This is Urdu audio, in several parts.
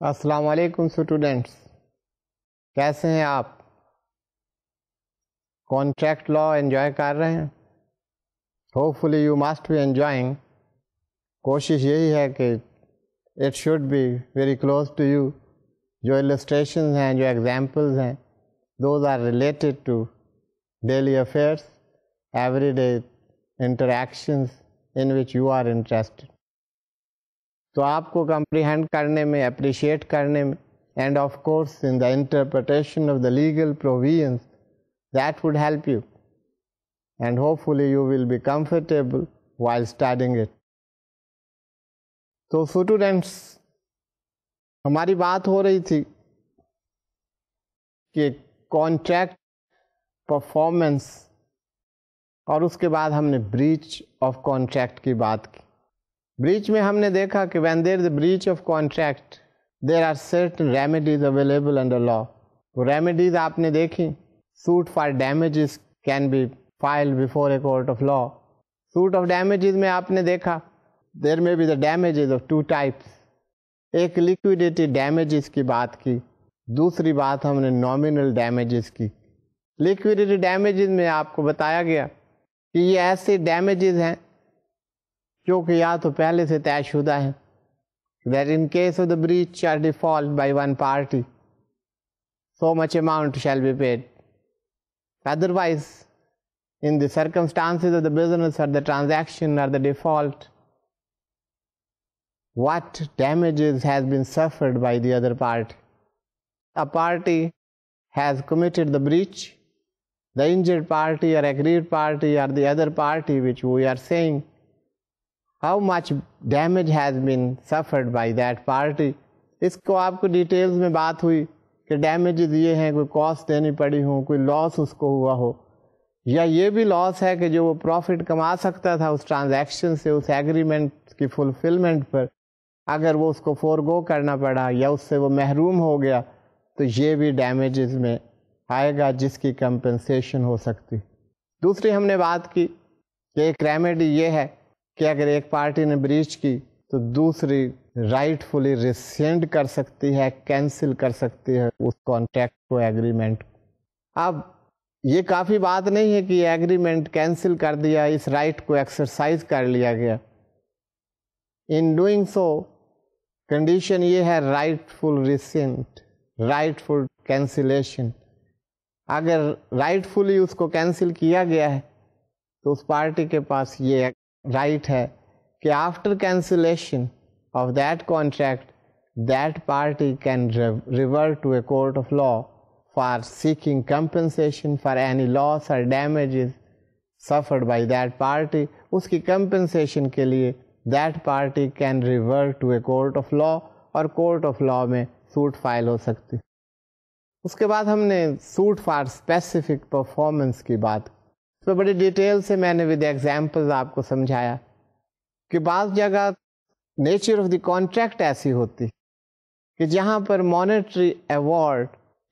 السلام علیکم اسٹوڈینٹس، کیسے ہیں آپ؟ کانٹریکٹ لا انجوائے کر رہے ہیں؟ Hopefully you must be enjoying. کوشش یہی ہے کہ it should be very close to you. جو السٹریشنز ہیں، جو ایگزامپلز ہیں، those are related to daily affairs, every day interactions in which you are interested. تو آپ کو کمپریہینڈ کرنے میں، اپریشیٹ کرنے میں، and of course in the interpretation of the legal provisions that would help you and hopefully you will be comfortable while studying it. تو اسٹوڈینٹس، ہماری بات ہو رہی تھی کہ کانٹریکٹ پرفارمنس، اور اس کے بعد ہم نے بریچ آف کانٹریکٹ کی بات کی. بریچ میں ہم نے دیکھا کہ when there is a breach of contract there are certain remedies available under law. وہ ریمیڈیز آپ نے دیکھی. suit for damages can be filed before a court of law. suit of damages میں آپ نے دیکھا there may be the damages of two types. ایک liquidated damages کی بات کی، دوسری بات ہم نے nominal damages کی. liquidated damages میں آپ کو بتایا گیا کہ یہ ایسے damages ہیں جو کہ یا تو پہلے سے طے شدہ ہیں، that in case of the breach or default by one party so much amount shall be paid. Otherwise, in the circumstances of the business or the transaction or the default, what damages has been suffered by the other party. A party has committed the breach, the injured party or aggrieved party or the other party which we are saying, how much damage has been suffered by that party. اس کو آپ کو ڈیٹیلز میں بات ہوئی کہ ڈیمیجز یہ ہیں، کوئی کاسٹ دینی پڑی ہو، کوئی لاس اس کو ہوا ہو، یا یہ بھی لاس ہے کہ جو وہ پروفٹ کما سکتا تھا اس ٹرانزیکشن سے، اس ایگریمنٹ کی فلفلمنٹ پر، اگر وہ اس کو فورگو کرنا پڑا یا اس سے وہ محروم ہو گیا، تو یہ بھی ڈیمیجز میں آئے گا جس کی کمپنسیشن ہو سکتی. دوسری ہم نے بات کی کہ ایک ریمیڈی یہ ہے کہ اگر ایک پارٹی نے بریچ کی تو دوسری رائٹ فلی ریسینڈ کر سکتی ہے، کینسل کر سکتی ہے اس کانٹریکٹ کو، ایگریمنٹ. اب یہ کافی بات نہیں ہے کہ یہ ایگریمنٹ کینسل کر دیا، اس رائٹ کو ایکسرسائز کر لیا گیا. ان ڈوئنگ سو کنڈیشن یہ ہے رائٹ فل ریسینڈ، رائٹ فل کینسلیشن. اگر رائٹ فلی اس کو کینسل کیا گیا ہے تو اس پارٹی کے پاس یہ رائٹ ہے کہ after cancellation of that contract that party can revert to a court of law for seeking compensation for any loss اور damages suffered by that party. اس کی کمپنسیشن کے لیے that party can revert to a court of law, اور کورٹ آف لا میں سوٹ فائل ہو سکتی. اس کے بعد ہم نے سوٹ فار اسپیسیفک پرفارمنس کی بات کی. تو بڑی ڈیٹیل سے میں نے ود ایگزامپلز آپ کو سمجھایا کہ بعض جگہ نیچر آف دی کانٹریکٹ ایسی ہوتی کہ جہاں پر مانیٹری ایوارڈ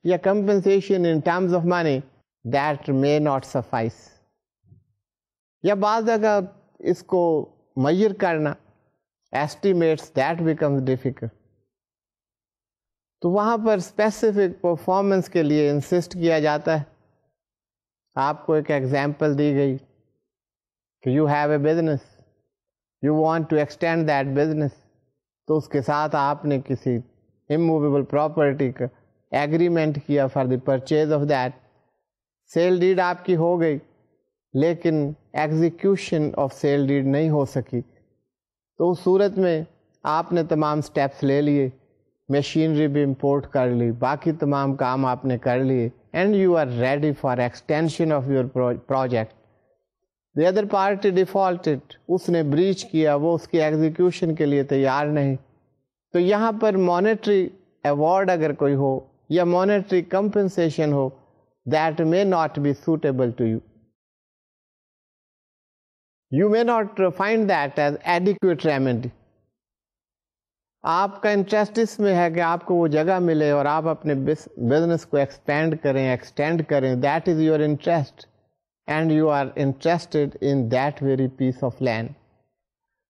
یا compensation in terms of money that may not suffice, یا بعض جگہ اس کو میئر کرنا، ایسٹیمیٹس دیٹ بیکمز ڈیفیکلٹ. تو وہاں پر اسپیسیفک پرفارمنس کے لیے انسسٹ کیا جاتا ہے. آپ کو ایک ایگزامپل دی گئی کہ you have a business, you want to extend that business, تو اس کے ساتھ آپ نے کسی اموویبل پراپرٹی کا ایگریمنٹ کیا for the purchase of that. Sale deed آپ کی ہو گئی لیکن ایگزیکیوشن آف سیل ڈیڈ نہیں ہو سکی. تو اس صورت میں آپ نے تمام سٹیپس لے لیے، مشینری بھی امپورٹ کر لی، باقی تمام کام آپ نے کر لیے، and you are ready for extension of your project. The other party defaulted، اس نے breach کیا، وہ اس کی ایگزیکیوشن کے لیے تیار نہیں. تو یہاں پر مانیٹری ایوارڈ اگر کوئی ہو یا monetary compensation who, that may not be suitable to you. You may not find that as adequate remedy. آپ کا انٹرسٹ اس میں ہے کہ آپ کو وہ جگہ ملے اور آپ اپنے بزنس کو ایکسپینڈ کریں، ایکسٹینڈ کریں. That is your interest and you are interested in that very piece of land.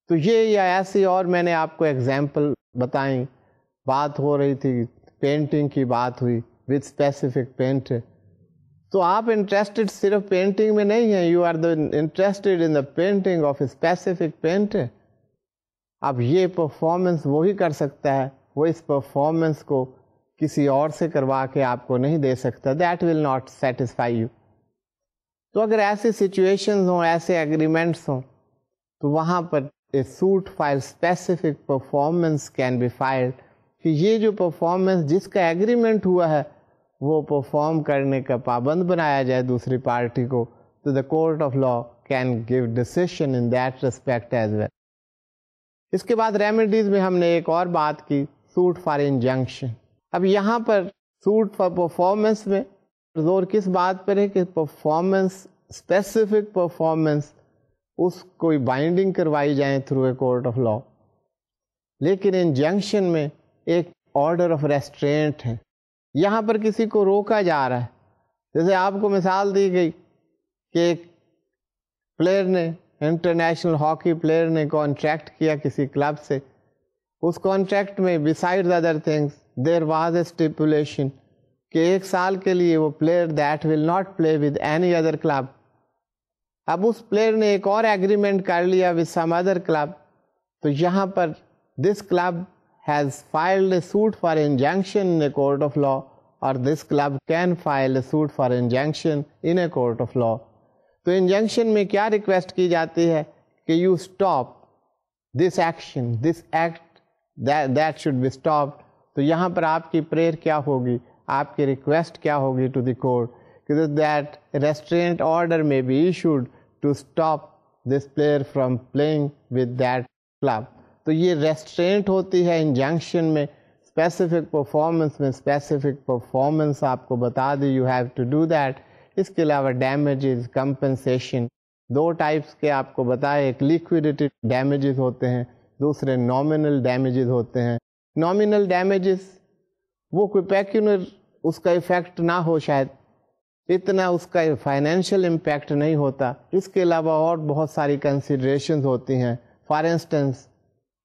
تو یہ یا ایسی اور میں نے آپ کو ایگزامپل بتائیں بات ہو رہی تھی, پینٹنگ کی بات ہوئی وتھ اسپیسیفک پینٹر. تو آپ انٹرسٹڈ صرف پینٹنگ میں نہیں ہیں, you are interested in the painting of a specific painter. اب یہ پرفارمنس وہی کر سکتا ہے, وہ اس پرفارمنس کو کسی اور سے کروا کے آپ کو نہیں دے سکتا. That will not satisfy you. تو اگر ایسی سچویشنز ہوں, ایسے ایگریمنٹس ہوں, تو وہاں پر a suit file specific performance can be filed, کہ یہ جو پرفارمنس جس کا ایگریمنٹ ہوا ہے وہ پرفارم کرنے کا پابند بنایا جائے دوسری پارٹی کو, تو the court of law can give decision in that respect as well. اس کے بعد ریمیڈیز میں ہم نے ایک اور بات کی, سوٹ فار انجنکشن. اب یہاں پر سوٹ فار پرفارمنس میں زور کس بات پر ہے کہ پرفارمنس, اسپیسیفک پرفارمنس, اس کوئی بائنڈنگ کروائی جائیں تھرو اے کورٹ آف لا. لیکن انجنکشن میں ایک آرڈر آف ریسٹرینٹ ہے, یہاں پر کسی کو روکا جا رہا ہے. جیسے آپ کو مثال دی گئی کہ ایک پلیئر نے, انٹرنیشنل ہاکی پلیئر نے کانٹریکٹ کیا کسی کلب سے. اس کانٹریکٹ میں beside other things there was a stipulation کہ 1 سال کے لیے وہ player that will not play with any other club. اب اس پلیئر نے ایک اور ایگریمنٹ کر لیا ود سم ادر کلب, تو یہاں پر دس club has filed a suit for injunction in a court of law, or this club can file a suit for injunction in a court of law. تو انجنکشن میں کیا ریکویسٹ کی جاتی ہے کہ you stop this action, this act that should be stopped. تو یہاں پر آپ کی پریئر کیا ہوگی, آپ کی ریکویسٹ کیا ہوگی ٹو دی کورٹ کہ that restraint order may be issued to stop this player from playing with that club. تو یہ ریسٹرینٹ ہوتی ہے انجنکشن میں. اسپیسیفک پرفارمنس میں اسپیسیفک پرفارمنس آپ کو بتا دی, you have to do that. اس کے علاوہ ڈیمیجز, کمپنسیشن, 2 ٹائپس کے آپ کو بتائے. ایک لیکوڈیٹی ڈیمیجز ہوتے ہیں, دوسرے نامنل ڈیمیجز ہوتے ہیں. نامنل ڈیمیجز وہ کوئی پیکونر اس کا ایفیکٹ نہ ہو, شاید اتنا اس کا فائنینشیل امپیکٹ نہیں ہوتا. اس کے علاوہ اور بہت ساری کنسیڈریشنز ہوتی ہیں. For instance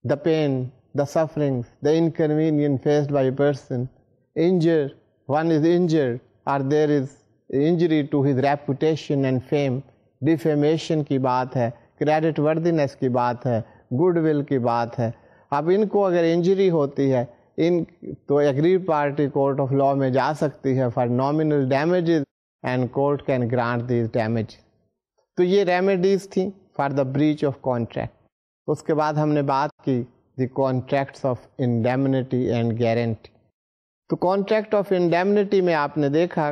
the pain, the sufferings, the inconvenience faced by a person, one is injured or there is injury to his reputation and fame, defamation کی بات ہے, credit worthiness کی بات ہے, good will کی بات ہے. اب ان کو اگر انجری ہوتی ہے تو aggrieved party court of law میں جا سکتی ہے for nominal damages and court can grant these damages. تو یہ ریمیڈیز تھیں for the breach of contract. اس کے بعد ہم نے بات کی the contracts of indemnity and guarantee. تو کانٹریکٹ آف انڈیمنیٹی میں آپ نے دیکھا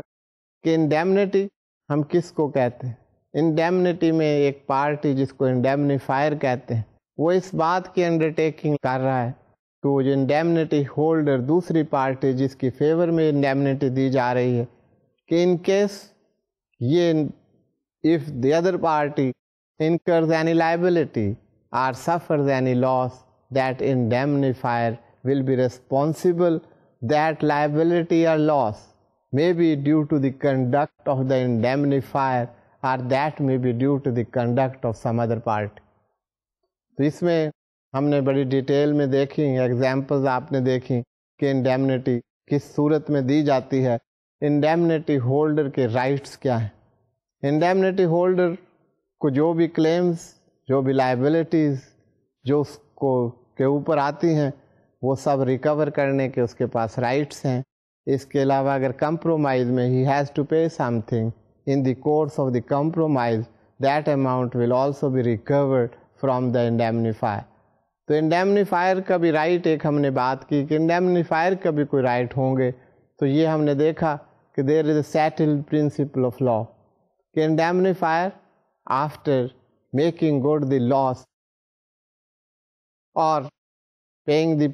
کہ انڈیمنیٹی ہم کس کو کہتے ہیں. انڈیمنیٹی میں ایک پارٹی جس کو انڈیمنیفائر کہتے ہیں, وہ اس بات کی انڈرٹیکنگ کر رہا ہے کہ وہ جو انڈیمنیٹی ہولڈر, دوسری پارٹی جس کی فیور میں انڈیمنیٹی دی جا رہی ہے, کہ ان کیس یہ if the other party incurs any liability or suffers any loss, that indemnifier will be responsible. That liability or loss may be due to the conduct of the indemnifier or that may be due to the conduct of some other party. تو اس میں ہم نے بڑی ڈیٹیل میں دیکھی, ایگزامپلز آپ نے دیکھی کہ انڈیمنیٹی کس صورت میں دی جاتی ہے. انڈیمنیٹی ہولڈر کے رائٹس کیا ہیں. انڈیمنیٹی ہولڈر کو جو بھی کلیمز, جو بھی لائبلٹیز جو اس کو کے اوپر آتی ہیں, وہ سب ریکور کرنے کے اس کے پاس رائٹس ہیں. اس کے علاوہ اگر کمپرومائز میں ہی has to pay something in the course of the compromise, that amount will also be recovered from the indemnifier. تو انڈیمنیفائر کا بھی رائٹ, ایک ہم نے بات کی کہ انڈیمنیفائر کا بھی کوئی رائٹ ہوں گے. تو یہ ہم نے دیکھا کہ دیر is a settled principle of law کہ انڈیمنیفائر after making good the loss or paying the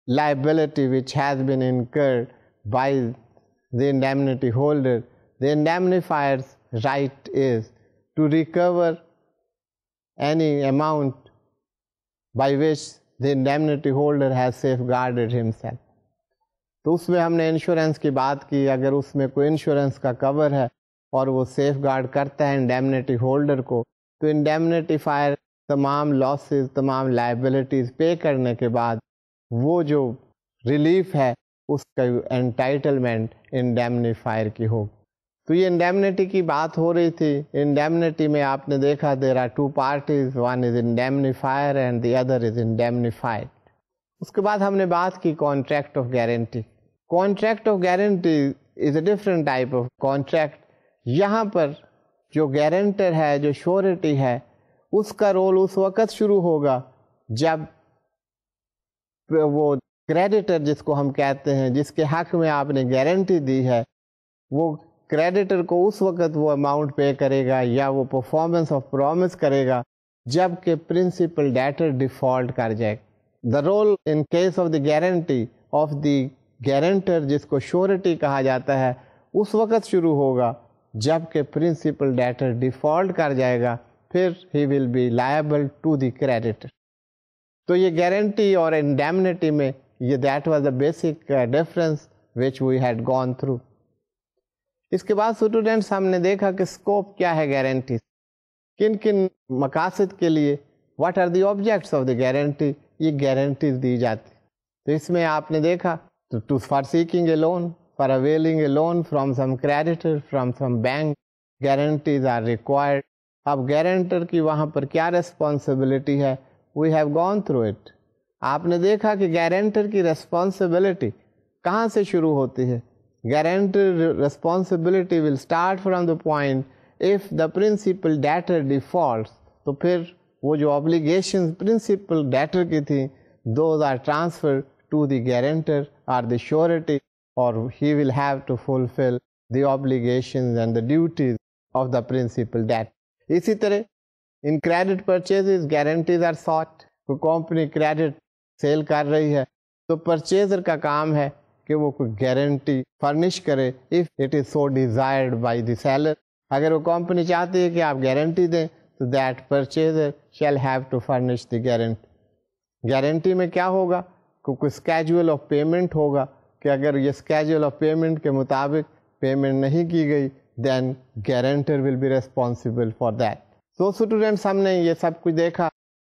liability which has been incurred by the indemnity holder, the indemnifier's right is to recover any amount by which the indemnity holder has safeguarded himself. تو اس میں ہم نے انشورنس کی بات کی. اگر اس میں کوئی انشورنس کا کور ہے اور وہ سیف گارڈ کرتا ہے انڈیمنیٹی ہولڈر کو, تو انڈیمنیٹی فائر تمام لاسز, تمام لائبلٹیز پے کرنے کے بعد وہ جو ریلیف ہے اس کا انٹائٹلمنٹ انڈیمنیفائر کی ہوگی. تو یہ انڈیمنیٹی کی بات ہو رہی تھی. انڈیمنیٹی میں آپ نے دیکھا there are two parties, one is indemnifier and the other is indemnified. اس کے بعد ہم نے بات کی contract of guarantee. Contract of guarantee is a different type of contract. یہاں پر جو گارنٹر ہے, جو شیورٹی ہے, اس کا رول اس وقت شروع ہوگا جب وہ کریڈیٹر جس کو ہم کہتے ہیں, جس کے حق میں آپ نے گارنٹی دی ہے, وہ کریڈیٹر کو اس وقت وہ اماؤنٹ پے کرے گا یا وہ پرفارمنس آف پرومس کرے گا جب کہ پرنسپل ڈیٹر ڈیفالٹ کر جائے. The rule in case of the guarantee of the guarantor, جس کو شیورٹی کہا جاتا ہے, اس وقت شروع ہوگا جب کہ پرنسپل ڈیٹر ڈیفالٹ کر جائے گا, پھر ہی will be liable to the creditor. تو یہ گارنٹی اور انڈیمنیٹی میں یہ that was the basic difference which we had gone through. اس کے بعد اسٹوڈینٹس ہم نے دیکھا کہ اسکوپ کیا ہے گارنٹی, کن کن مقاصد کے لیے, what are the objects of the guarantee, یہ گارنٹیز دی جاتی. تو اس میں آپ نے دیکھا for seeking a loan, for availing a loan from some creditor, from some bank, guarantees are required. اب گارنٹر کی وہاں پر کیا ریسپانسبلٹی ہے, we have gone through it. آپ نے دیکھا کہ گارنٹر کی ریسپانسبلٹی کہاں سے شروع ہوتی ہے. Guarantor responsibility will start from the point of the principal debtor defaults. تو پھر وہ جو آبلیگیشن پرنسپل ڈیٹر کی تھیں, those are transfer to the guarantor or the surety, اور he will have to fulfil the obligations and the duties of the principal debtor. اسی طرح in credit purchases guarantees are sought. کوئی کمپنی کریڈٹ سیل کر رہی ہے تو پرچیزر کا کام ہے کہ وہ کوئی گارنٹی فرنش کرے if it is so desired by the seller. اگر وہ کمپنی چاہتی ہے کہ آپ گارنٹی دیں تو that purchaser shall have to furnish the guarantee. Guarantee میں کیا ہوگا, کوئی اسکیجول آف پیمنٹ ہوگا کہ اگر یہ اسکیجول آف پیمنٹ کے مطابق پیمنٹ نہیں کی گئی then guarantor will be responsible for that. تو اسٹوڈینٹس ہم نے یہ سب کچھ دیکھا.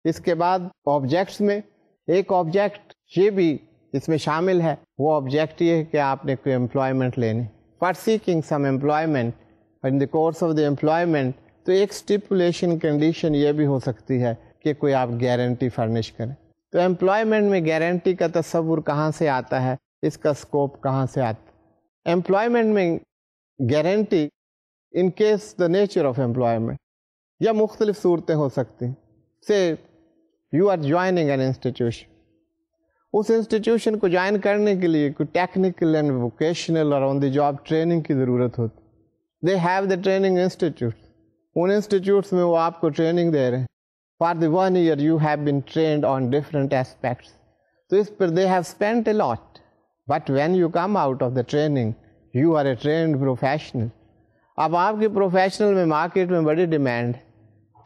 اس کے بعد آبجیکٹس میں ایک آبجیکٹ یہ بھی اس میں شامل ہے. وہ آبجیکٹ یہ ہے کہ آپ نے کوئی امپلائمنٹ لینی, for seeking some employment in the course of the employment. تو ایک اسٹیپولیشن کنڈیشن یہ بھی ہو سکتی ہے کہ کوئی آپ گارنٹی فرنش کریں. تو امپلائمنٹ میں گارنٹی کا تصور کہاں سے آتا ہے, اس کا اسکوپ کہاں سے آتا ہے. امپلائمنٹ میں guarantee in case the nature of employment, یا مختلف صورتیں ہو سکتی ہیں. Say you are joining an institution, اس انسٹیٹیوشن کو جوائن کرنے کے لیے کوئی ٹیکنیکل اینڈ ووکیشنل اور آن دی جاب ٹریننگ کی ضرورت ہوتی. They have the training institute, ان انسٹیٹیوٹس میں وہ آپ کو ٹریننگ دے رہے ہیں. For the 1 year you have been trained on different aspects. تو اس پر they have spent a lot, but when you come out of the training you are a trained professional. اب آپ کے پروفیشنل میں مارکیٹ میں بڑی ڈیمانڈ,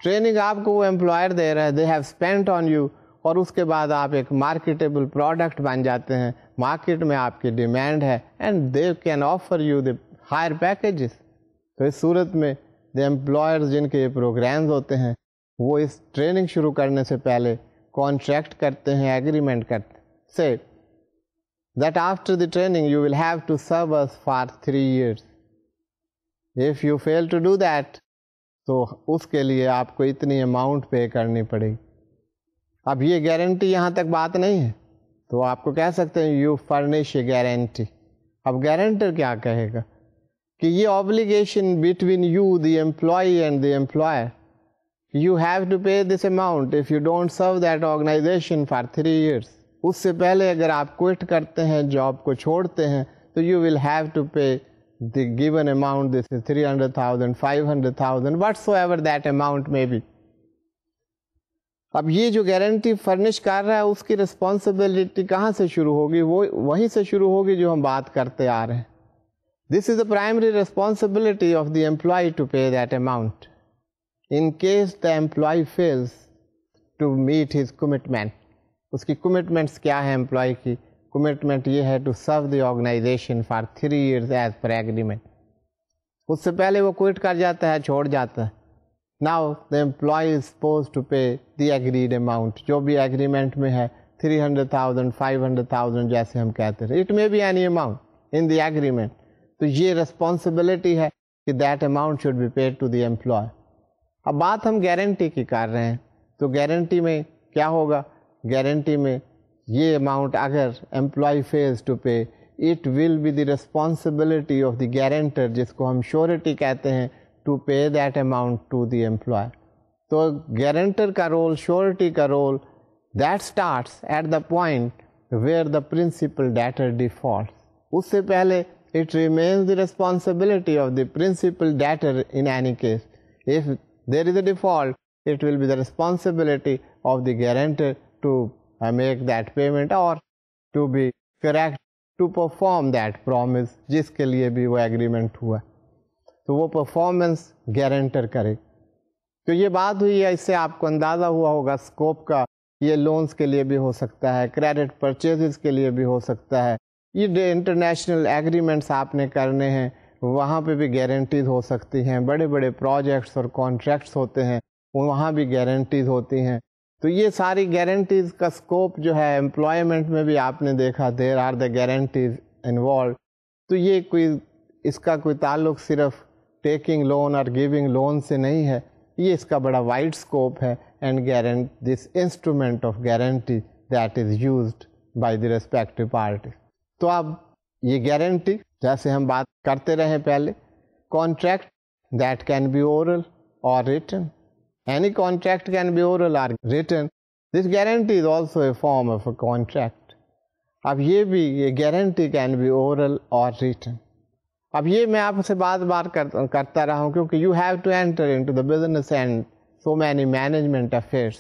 ٹریننگ آپ کو وہ امپلائر دے رہا ہے, دے ہیو اسپینٹ آن یو, اور اس کے بعد آپ ایک مارکیٹیبل پروڈکٹ بن جاتے ہیں, مارکیٹ میں آپ کی ڈیمانڈ ہے, and they can offer you the higher packages. تو اس صورت میں دی امپلائرز جن کے یہ پروگرامز ہوتے ہیں وہ اس ٹریننگ شروع کرنے سے پہلے کانٹریکٹ کرتے ہیں, ایگریمنٹ کرتے ہیں. Say that after the training you will have to serve us for 3 years. If you fail to do that, تو اس کے لیے آپ کو اتنی اماؤنٹ پے کرنی پڑے گی. اب یہ گارنٹی یہاں تک بات نہیں ہے, تو آپ کو کہہ سکتے ہیں یو فرنش اے گارنٹی. اب گارنٹر کیا کہے گا کہ یہ obligation between you the employee and the employer, you have to pay this amount if you don't serve that organisation for 3 years. اس سے پہلے اگر آپ کوئٹ کرتے ہیں, جاب کو چھوڑتے ہیں, تو you will have to pay the given amount. This is 300,000, 500,000, whatsoever that amount may be. اب یہ جو گارنٹی فرنش کر رہا ہے اس کی رسپانسبلٹی کہاں سے شروع ہوگی, وہ وہیں سے شروع ہوگی جو ہم بات کرتے آ رہے ہیں. This is the primary responsibility of the employee to pay that amount. In case the employee fails to meet his commitment, اس کی commitments کیا ہے امپلائی کی, کمٹمنٹ یہ ہے to serve the organisation for 3 years as per agreement. اس سے پہلے وہ کوئٹ کر جاتا ہے, چھوڑ جاتا ہے. Now the employee is supposed to pay the agreed amount, جو بھی ایگریمنٹ میں ہے 300,000, 500,000 جیسے ہم کہتے ہیں. It may be any amount in the agreement. تو یہ responsibility ہے کہ that amount should be paid to the employer. اب بات ہم گارنٹی کی کر رہے ہیں تو گارنٹی میں کیا ہوگا؟ گارنٹی میں یہ اماؤنٹ اگر employee fails to pay it will be the responsibility of the guarantor جس کو ہم شیورٹی کہتے ہیں to pay that amount to the employee. تو گارنٹر کا رول، شیورٹی کا role that starts at the point where the principal debtor defaults. اس سے پہلے it remains the responsibility of the principal debtor in any case. If there is a default, it will be the responsibility of the guarantor to make that payment or to be correct to perform that promise جس کے لیے بھی وہ agreement ہوا تو وہ performance guarantor کرے. تو یہ بات ہوئی ہے، اس سے آپ کو اندازہ ہوا ہوگا اسکوپ کا. یہ لونز کے لیے بھی ہو سکتا ہے، کریڈٹ پرچیزز کے لیے بھی ہو سکتا ہے، یہ انٹرنیشنل ایگریمنٹس آپ نے کرنے ہیں وہاں پہ بھی گارنٹیز ہو سکتی ہیں. بڑے بڑے پروجیکٹس اور کانٹریکٹس ہوتے ہیں وہاں بھی گارنٹیز ہوتی ہیں. تو یہ ساری گارنٹیز کا اسکوپ جو ہے امپلائمنٹ میں بھی آپ نے دیکھا there are the guarantees involved. تو یہ کوئی اس کا کوئی تعلق صرف ٹیکنگ لون اور گیونگ لون سے نہیں ہے، یہ اس کا بڑا وائڈ اسکوپ ہے. And this instrument of guarantee that is used by the respective parties. تو اب یہ گارنٹی جیسے ہم بات کرتے رہے پہلے، contract that can be oral or written. Any contract can be oral or written. This guarantee is also a form of a contract. اب یہ بھی یہ guarantee can be oral or written. اب یہ میں آپ سے بار بار کرتا رہا ہوں کیونکہ you have to enter into the business and so many management affairs.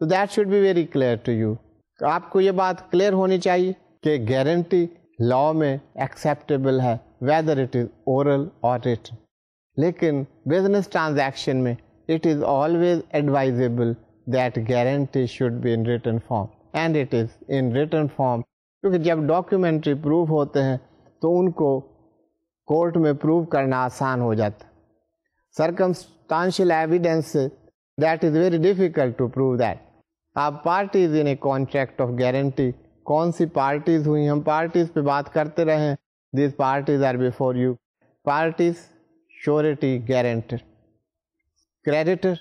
تو that should be very clear to you. آپ کو یہ بات کلیئر ہونی چاہیے کہ گارنٹی لا میں ایکسیپٹیبل ہے whether it is oral or written. لیکن بزنس ٹرانزیکشن میں it is always advisable that guarantee should be in written form and it is in written form. کیونکہ جب ڈاکیومنٹری پروف ہوتے ہیں تو ان کو کورٹ میں پروو کرنا آسان ہو جاتا. Circumstantial evidence that is very difficult to prove that. آپ parties in a contract of guarantee کون سی پارٹیز ہوئی، ہم پارٹیز پہ بات کرتے رہے. These parties are before you. Parties surety guarantor, creditor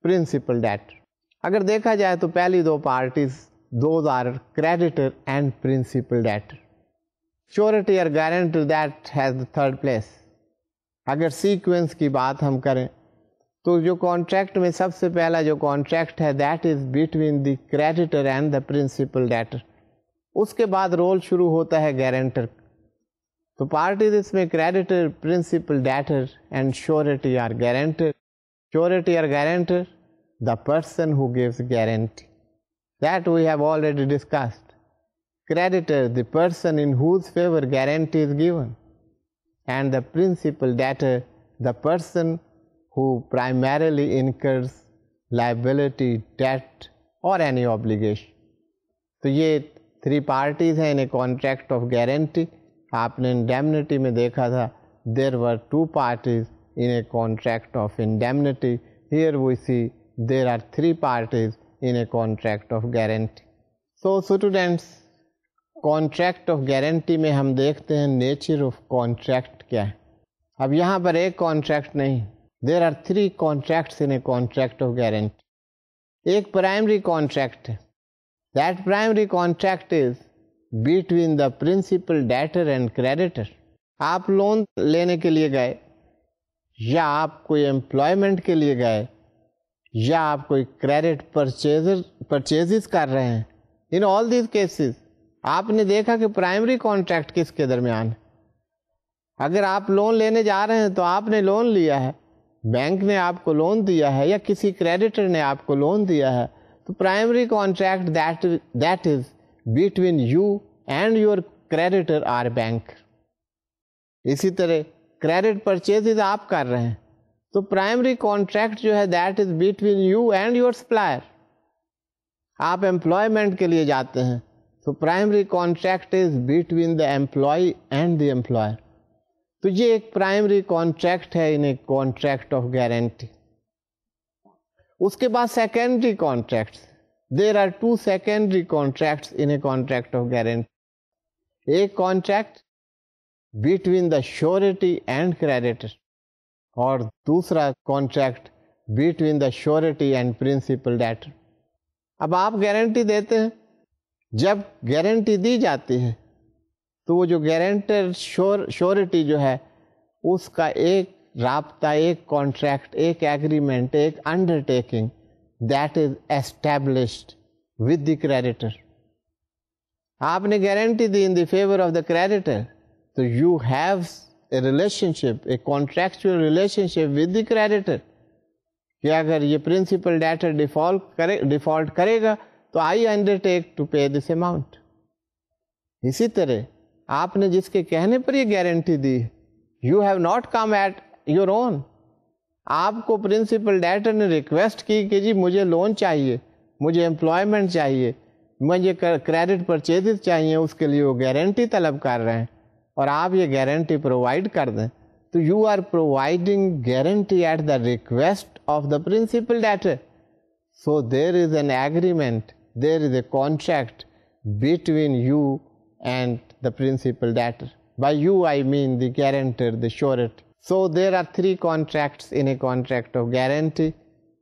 principal debtor. اگر دیکھا جائے تو پہلی دو parties those are creditor and principal debtor. Surety اور guarantor that has the third place. اگر سیکوینس کی بات ہم کریں تو جو کانٹریکٹ میں سب سے پہلا جو کانٹریکٹ ہے that is between the creditor and the principal debtor. اس کے بعد رول شروع ہوتا ہے گارنٹر. تو پارٹیز اس میں creditor, principal debtor and surety or guarantor. Surety or guarantor the person who gives guarantee. That we have already discussed. Creditor, the person in whose favor guarantee is given. And the principal debtor, the person who primarily incurs liability, debt or any obligation. تو یہ 3 parties ہیں in a contract of guarantee. آپ نے indemnity میں دیکھا تھا there were 2 parties in a contract of indemnity. Here we see there are 3 parties in a contract of guarantee. So students, contract of guarantee میں ہم دیکھتے ہیں nature of contract کیا ہے. اب یہاں پر ایک contract نہیں، there are 3 contracts in a contract of guarantee. ایک primary contract ہے. That primary contract is between the principal debtor and creditor. آپ لون لینے کے لیے گئے یا آپ کوئی employment کے لیے گئے یا آپ کوئی کریڈٹ پرچیزز کر رہے ہیں. ان آل دیز کیسز آپ نے دیکھا کہ پرائمری کانٹریکٹ کس کے درمیان ہے. اگر آپ لون لینے جا رہے ہیں تو آپ نے لون لیا ہے، بینک نے آپ کو لون دیا ہے یا کسی کریڈیٹر نے آپ کو لون دیا ہے. تو primary contract that is between you and your creditor or bank. اسی طرح کریڈٹ پرچیزز آپ کر رہے ہیں تو پرائمری کانٹریکٹ جو ہے that is between you and your supplier. آپ امپلائمنٹ کے لیے جاتے ہیں تو primary contract is between the employee and the employer. تو یہ ایک پرائمری کانٹریکٹ ہے in a contract of guarantee. اس کے بعد secondary contracts There are two secondary contracts in a contract of guarantee. ایک contract between the surety and creditor اور دوسرا contract between the surety and principal debtor. اب آپ گارنٹی دیتے ہیں, جب گارنٹی دی جاتی ہے تو وہ جو گارنٹر شیورٹی جو ہے اس کا ایک رابطہ, ایک کانٹریکٹ, ایک ایگریمنٹ, ایک undertaking that is established with the creditor. آپ نے گارنٹی دی in the favour of the creditor, تو you have a relationship, a contractual relationship with the creditor کہ اگر یہ پرنسپل ڈیٹر ڈیفالٹ کرے گا تو I undertake to pay this amount. اسی طرح آپ نے جس کے کہنے پر یہ گارنٹی دی, you have not come at your own. آپ کو پرنسپل ڈیٹر نے ریکویسٹ کی کہ جی مجھے لون چاہیے, مجھے امپلائمنٹ چاہیے, مجھے کریڈٹ پرچیزز چاہیے, اس کے لیے وہ گارنٹی طلب کر رہے ہیں اور آپ یہ گارنٹی پرووائڈ کر دیں, تو you are providing guarantee at the request of the principal debtor. So there is an agreement, there is a contract between you and the principal debtor. By you I mean the guarantor, the surety. So there are three contracts in a contract of guarantee.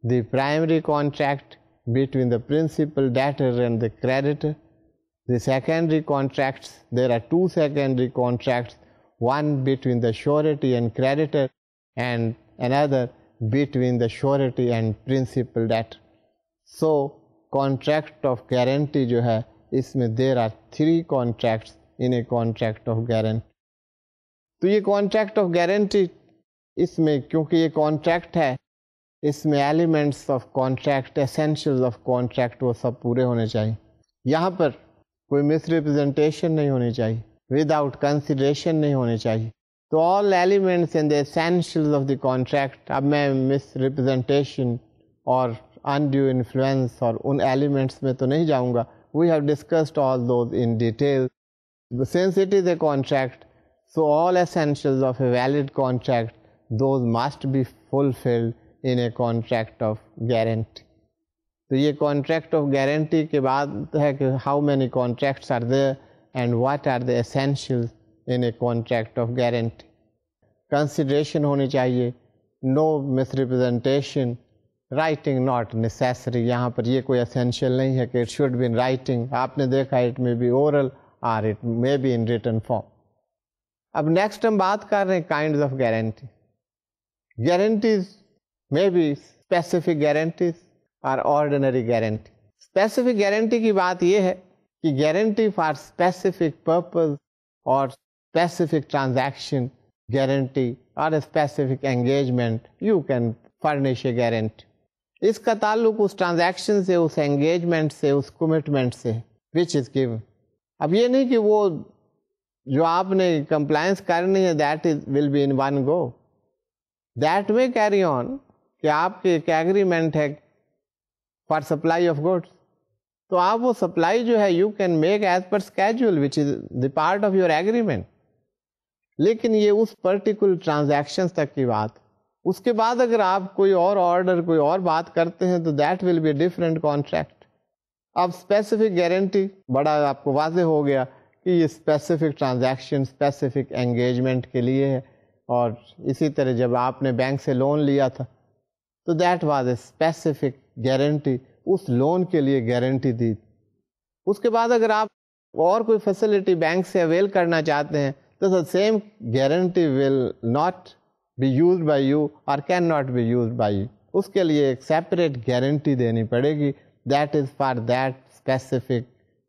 The primary contract between the principal debtor and the creditor. The secondary contracts, there are two secondary contracts, one between the surety and creditor and another between the surety and principal debtor. So contract of guarantee جو ہے اس میں there are three contracts in a contract of guarantee. تو یہ contract of guarantee اس میں کیونکہ یہ contract ہے, اس میں elements of contract, essentials of contract وہ سب پورے ہونے چاہیے. یہاں پر کوئی misrepresentation نہیں ہونی چاہیے, without consideration نہیں ہونی چاہیے. تو all elements and the essentials of the contract, اب میں misrepresentation اور undue influence اور ان elements میں تو نہیں جاؤں گا. We have discussed all those in detail. Since it is a contract, so all essentials of a valid contract, those must be fulfilled in a contract of guarantee. تو یہ contract of guarantee کے بعد ہے کہ how many contracts are there and what are the essentials in a contract of guarantee. Consideration ہونی چاہیے, no misrepresentation, writing not necessary. یہاں پر یہ کوئی essential نہیں ہے کہ it should be in writing. آپ نے دیکھا it may be oral or it may be in written form. اب نیکسٹ ہم بات کر رہے ہیں kinds of guarantee. Guarantees may be specific guarantees or ordinary guarantee. Specific guarantee کی بات یہ ہے کہ guarantee for specific purpose or specific transaction guarantee or a specific engagement, you can furnish a guarantee. اس کا تعلق اس ٹرانزیکشن سے, اس انگیجمنٹ سے, اس کمٹمنٹ سے which is given. اب یہ نہیں کہ وہ جو آپ نے کمپلائنس کرنی ہے that will be in one go. That may carry on کہ آپ کے ایک ایگریمنٹ ہے for supply of goods, تو آپ وہ سپلائی جو ہے you can make as per schedule which is the part of your agreement. لیکن یہ اس پرٹیکولر ٹرانزیکشن تک کی بات. اس کے بعد اگر آپ کوئی اور آرڈر, کوئی اور بات کرتے ہیں تو that will be different contract. اب اسپیسیفک گارنٹی بڑا آپ کو واضح ہو گیا کہ یہ اسپیسیفک ٹرانزیکشن, اسپیسیفک انگیجمنٹ کے لیے ہے. اور اسی طرح جب آپ نے بینک سے لون لیا تھا تو that was a specific guarantee, اس لون کے لیے گارنٹی دی. اس کے بعد اگر آپ اور کوئی فیسلٹی بینک سے اویل کرنا چاہتے ہیں تو same guarantee will not be used by you or cannot be used by you. اس کے لیے ایک separate guarantee دینی پڑے گی, that is for that specific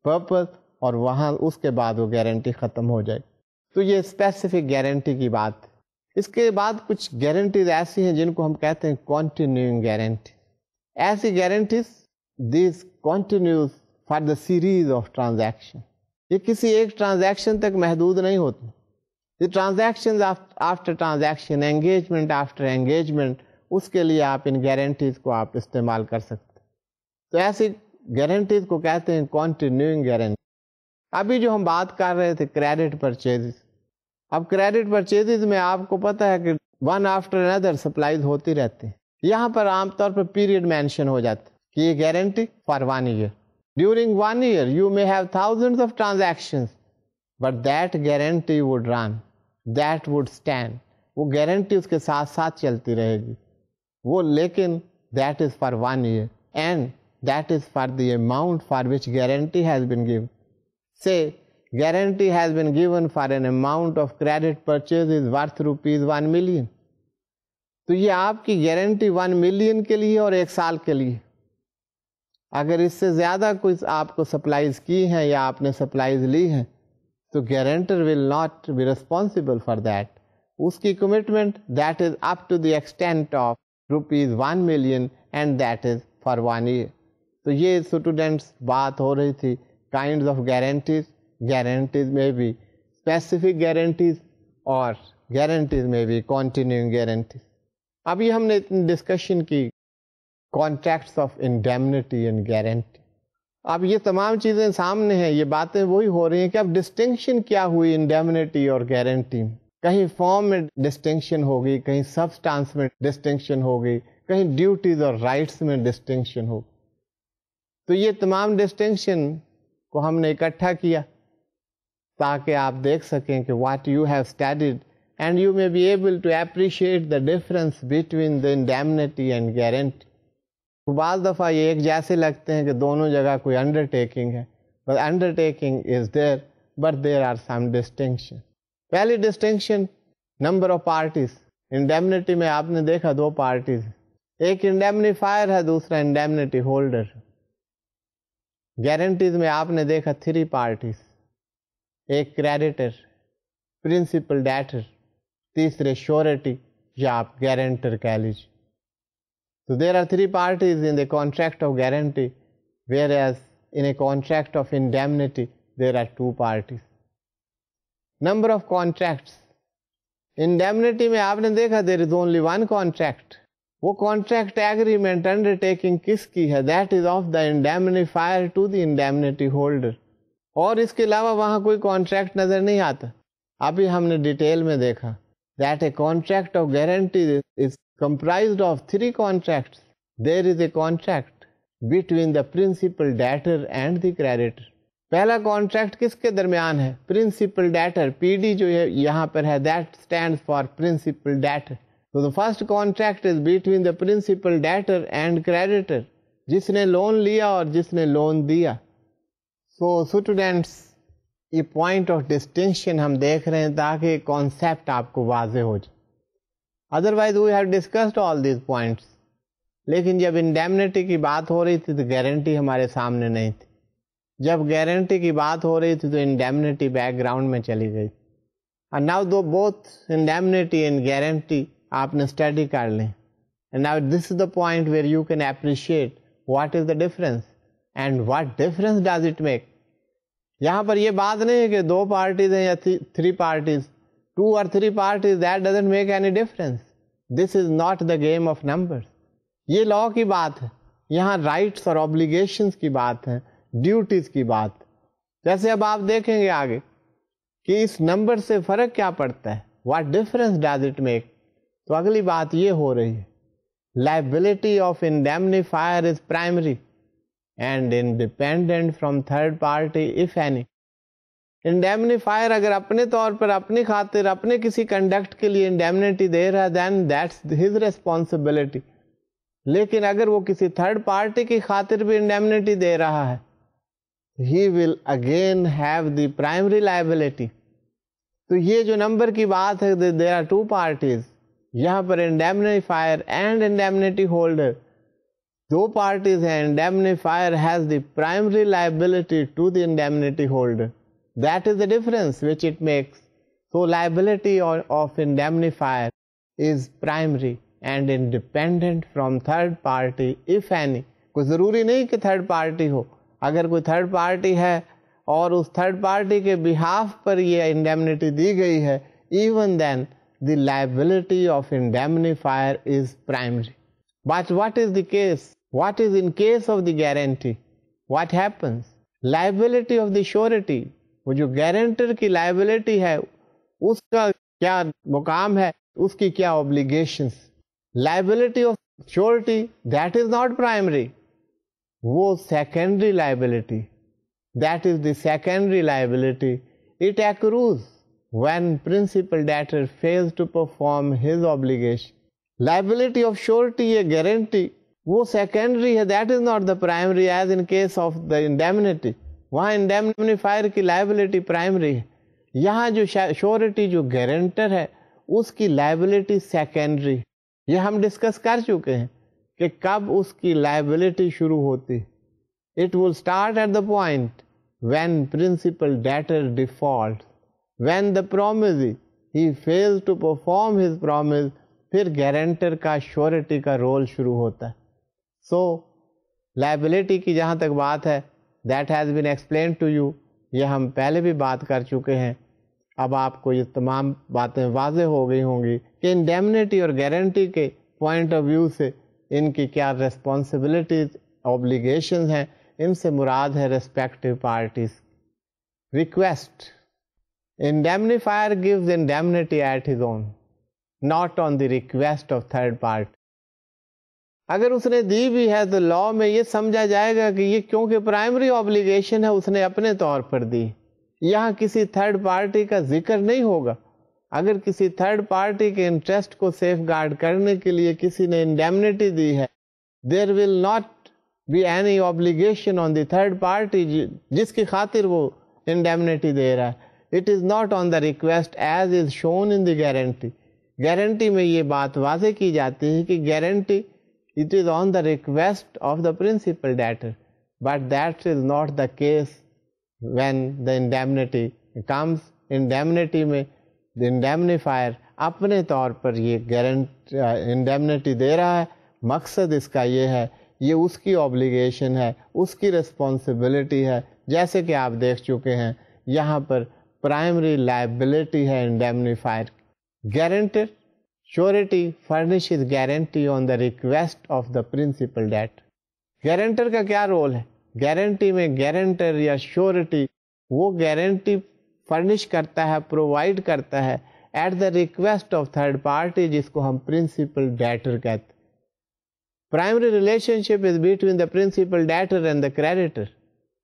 purpose, اور وہاں اس کے بعد وہ گارنٹی ختم ہو جائے. تو یہ اسپیسیفک گارنٹی کی بات. اس کے بعد کچھ گارنٹیز ایسی ہیں جن کو ہم کہتے ہیں continuing guarantee. ایسی guarantees these continues for the series of transaction. یہ کسی ایک ٹرانزیکشن تک محدود نہیں ہوتی. The transactions after transaction, engagement after engagement, اس کے لیے آپ ان گارنٹیز کو آپ استعمال کر سکتے. تو ایسی گارنٹیز کو کہتے ہیں continuing guarantee. ابھی جو ہم بات کر رہے تھے کریڈٹ پرچیزز, اب کریڈٹ پرچیزز میں آپ کو پتہ ہے کہ ون آفٹر another سپلائز ہوتی رہتی ہیں. یہاں پر عام طور پر پیریڈ مینشن ہو جاتے. کہ یہ guarantee for 1 year. During 1 year you may have thousands of transactions, but that guarantee would run, that would stand. وہ گارنٹی اس کے ساتھ ساتھ چلتی رہے گی وہ, لیکن that is for 1 year and that is for the amount for which guarantee has been given. Say guarantee has been given for an amount of credit purchase is worth rupees 1 million. تو یہ آپ کی گارنٹی 1 million کے لیے اور 1 سال کے لیے. اگر اس سے زیادہ کوئی آپ کو سپلائیز کی ہیں یا آپ نے سپلائیز لی ہیں تو guarantor will not be responsible for that. اس کی commitment that is up to the extent of rupees 1 million and that is for 1 year. تو یہ اسٹوڈینٹس بات ہو رہی تھی کائنڈز آف گارنٹیز. گارنٹیز میں بھی اسپیسیفک گارنٹیز اور گارنٹیز میں بھی کنٹینیوئنگ گارنٹیز. ابھی ہم نے ڈسکشن کی contracts of indemnity and guarantee. اب یہ تمام چیزیں سامنے ہیں, یہ باتیں وہی ہو رہی ہیں کہ اب ڈسٹنکشن کیا ہوئی انڈیمنٹی اور گارنٹی میں. کہیں فارم میں ڈسٹنکشن ہوگی, کہیں سبسٹانس میں ڈسٹنکشن ہوگی, کہیں ڈیوٹیز اور رائٹس میں ڈسٹنکشن ہوگی. تو یہ تمام ڈسٹنکشن کو ہم نے اکٹھا کیا تاکہ آپ دیکھ سکیں کہ what you have studied and you may be able to appreciate the difference between the indemnity and guarantee. بعض دفعہ یہ ایک جیسے لگتے ہیں کہ دونوں جگہ کوئی انڈر ٹیکنگ ہے, but undertaking is there but there are some distinction. پہلی distinction number of parties. Indemnity میں آپ نے دیکھا 2 پارٹیز, ایک انڈیمنیفائر ہے, دوسرا انڈیمنٹی ہولڈر. گارنٹیز میں آپ نے دیکھا 3 پارٹیز, ایک کریڈیٹر, پرنسپل ڈیٹر, تیسرے شیورٹی یا آپ گارنٹر کہہ لیجیے. So there are 3 parties in the contract of guarantee, whereas in a contract of indemnity there are 2 parties. Number of contracts. Indemnity میں آپ نے دیکھا there is only 1 contract. وہ contract agreement undertaking کس کی ہے؟ That is of the indemnifier to the indemnity holder. اور اس کے علاوہ وہاں کوئی contract نظر نہیں آتا. ابھی ہم نے ڈیٹیل میں دیکھا that a contract of guarantee is comprised of 3 contracts. There is a contract between the principal debtor and the creditor. پہلا کانٹریکٹ کس کے درمیان ہے؟ Principal debtor. پی ڈی جو یہاں پر ہے that stands for principal debtor. So the first contract is between the principal debtor and creditor, جس نے لون لیا اور جس نے لون دیا. So students یہ پوائنٹ آف ڈسٹنکشن ہم دیکھ رہے ہیں تاکہ کانسیپٹ آپ کو واضح ہو جائے. Otherwise we have discussed all these points. لیکن جب انڈیمنٹی کی بات ہو رہی تھی تو گارنٹی ہمارے سامنے نہیں تھی. جب گارنٹی کی بات ہو رہی تھی تو انڈیمنٹی بیک گراؤنڈ میں چلی گئی. اور ناؤ دو بوتھ انڈیمنٹی اینڈ گارنٹی آپ نے اسٹڈی کر لیں. And now this is the point where you can appreciate what is the difference and what difference does it make. یہاں پر یہ بات نہیں ہے کہ 2 پارٹیز ہیں یا 3 parties, 2 or 3 parties, that doesn't make any difference. This is not the game of numbers. یہ لا کی بات ہے, یہاں رائٹس اور اوبلیگیشنز کی بات ہے, ڈیوٹیز کی بات. جیسے اب آپ دیکھیں گے آگے کہ اس نمبر سے فرق کیا پڑتا ہے, what difference does it make. تو اگلی بات یہ ہو رہی ہے liability of indemnifier is primary and independent from third party if any. انڈیمنیفائر اگر اپنے طور پر اپنی خاطر اپنے کسی کنڈکٹ کے لیے انڈیمنٹی دے رہا ہے دین دیٹس ہز ریسپانسبلٹی. لیکن اگر وہ کسی تھرڈ پارٹی کی خاطر بھی انڈیمنٹی دے رہا ہے he will again have the primary liability. تو یہ جو نمبر کی بات ہے دیر آر 2 پارٹیز, یہاں پر indemnifier and indemnity holder 2 parties ہیں. Indemnifier has the primary liability to the indemnity holder. That is the difference which it makes. So liability of indemnifier is primary and independent from third party if any. کوئی ضروری نہیں کہ تھرڈ پارٹی ہو. اگر کوئی تھرڈ پارٹی ہے اور اس تھرڈ پارٹی کے بہاف پر یہ انڈیمنٹی دی گئی ہے, even then the liability of indemnifier is primary. But what is the case? What is in case of the guarantee? What happens? Liability of the surety. وہ جو گارنٹر کی لائبلٹی ہے اس کا کیا مقام ہے, اس کی کیا obligations. Liability of surety that is not primary. وہ secondary liability, that is the secondary liability, it accrues when principal debtor fails to perform his obligation. Liability of surety یا guarantee وہ secondary ہے, that is not the primary as in case of the indemnity. وہاں indemnifier کی liability primary ہے. یہاں جو surety جو guarantor ہے اس کی liability secondary. یہ ہم ڈسکس کر چکے ہیں کہ کب اس کی liability شروع ہوتی. It will start at the point when principal debtor defaults. When the promisee he fails to perform his promise, پھر guarantor کا surety کا رول شروع ہوتا ہے. So liability کی جہاں تک بات ہے that has been explained to you, یہ ہم پہلے بھی بات کر چکے ہیں. اب آپ کو یہ تمام باتیں واضح ہو گئی ہوں گی کہ انڈیمنیٹی اور گارنٹی کے پوائنٹ آف ویو سے ان کی کیا ریسپانسبلٹیز اوبلیگیشنز ہیں. ان سے مراد ہے respective parties. Request indemnifier gives indemnity at his own, not on the request of third party. اگر اس نے دی بھی ہے تو لا میں یہ سمجھا جائے گا کہ یہ کیونکہ پرائمری obligation ہے اس نے اپنے طور پر دی. یہاں کسی تھرڈ پارٹی کا ذکر نہیں ہوگا. اگر کسی تھرڈ پارٹی کے انٹرسٹ کو سیف گارڈ کرنے کے لیے کسی نے انڈیمنیٹی دی ہے, there will not be any obligation on the third party جس کی خاطر وہ انڈیمنیٹی دے رہا ہے. It is not on the request as is shown in the guarantee. Guarantee میں یہ بات واضح کی جاتی ہے کہ guarantee it is on the request of the principal debtor, but that is not the case when the indemnity comes. indemnity میں the indemnifier اپنے طور پر یہ indemnity دے رہا ہے. مقصد اس کا یہ ہے, یہ اس کی obligation ہے, اس کی responsibility ہے. جیسے کہ آپ دیکھ چکے ہیں یہاں پر primary liability ہے indemnifier. Guarantor surety furnishes guarantee on the request of the principal debtor. Guarantor کا کیا رول ہے؟ گارنٹی میں guarantor یا surety وہ گارنٹی فرنش کرتا ہے, پرووائڈ کرتا ہے at the request of third party جس کو ہم پرنسپل ڈیٹر کہتے ہیں. Primary relationship is between the principal debtor and the creditor.